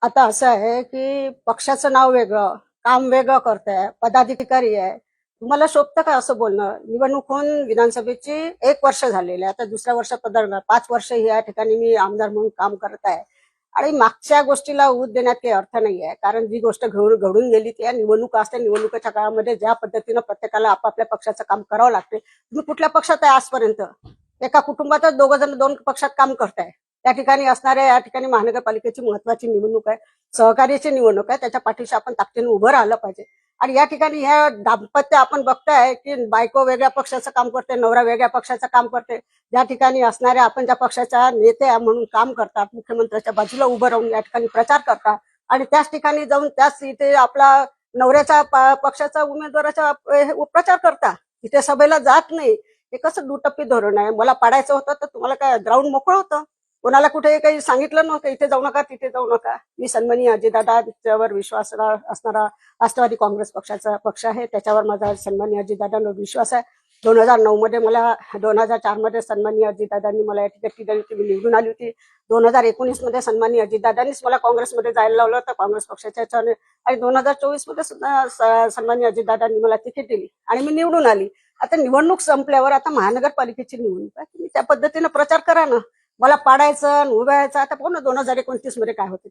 आता असं आहे की पक्षाचं नाव वेगळं, काम वेगळं करताय, पदाधिकारी आहे. तुम्हाला शोभतं का असं बोलणं? निवडणूक होऊन विधानसभेची 1 वर्ष झालेले आहे. आता दुसऱ्या वर्षात पदार्पण 5 वर्ष या ठिकाणी मी आमदार म्हणून काम करत आहे. आणि मागच्या गोष्टीला ऊत देण्यात काही अर्थ नाही आहे. कारण जी गोष्ट घडून गेली ती निवडणूक असते. निवडणुकीच्या काळामध्ये ज्या पद्धतीनं प्रत्येकाला आपापल्या पक्षाचं काम करावं लागते. तुम्ही कुठल्या पक्षात आहे आजपर्यंत? एका कुटुंबातच 2 जण 2 पक्षात काम करताय. त्या ठिकाणी असणाऱ्या या ठिकाणी महानगरपालिकेची महत्वाची निवडणूक आहे, सहकार्याची निवडणूक आहे. त्याच्या पाठीशी आपण ताकदीने उभं राहिलं पाहिजे. आणि या ठिकाणी ह्या दाम्पत्य आपण बघताय की बायको वेगळ्या पक्षाचं काम करते, नवरा वेगळ्या पक्षाचं काम करते. ज्या ठिकाणी असणाऱ्या आपण ज्या पक्षाच्या नेते म्हणून काम करतात, मुख्यमंत्र्याच्या बाजूला उभं राहून या ठिकाणी प्रचार करतात आणि त्याच ठिकाणी जाऊन त्याच इथे आपला नवऱ्याच्या पक्षाचा उमेदवाराचा प्रचार करता, तिथे सभेला जात नाही. हे कसं दुटप्पी धोरण आहे? मला पाडायचं होतं तर तुम्हाला काय ग्राउंड मोकळं होतं? कोणाला कुठे काही सांगितलं नव्हतं इथे जाऊ नका तिथे जाऊ नका. मी सन्माननीय अजितदादांच्यावर विश्वास असणारा राष्ट्रवादी काँग्रेस पक्षाचा पक्ष आहे. त्याच्यावर माझा सन्माननीय अजितदादांवर विश्वास आहे. 2009 मध्ये 2004 मध्ये सन्माननीय अजितदादांनी मला या ठिकाणी दिली होती, मी निवडून आली होती. 2019 मध्ये सन्माननीय अजितदादांनीच मला काँग्रेसमध्ये जायला लावलं होतं, काँग्रेस पक्षाच्या ह्याच्याने. आणि 2024 मध्ये सुद्धा सन्माननीय अजितदादांनी मला तिकीट दिली आणि मी निवडून आली. आता निवडणूक संपल्यावर आता महानगरपालिकेची निवडणूक आहे. तुम्ही त्या पद्धतीनं प्रचार करा ना. मला पाडायचं उभ्याचं आता पाहू ना 2029 मध्ये काय होते.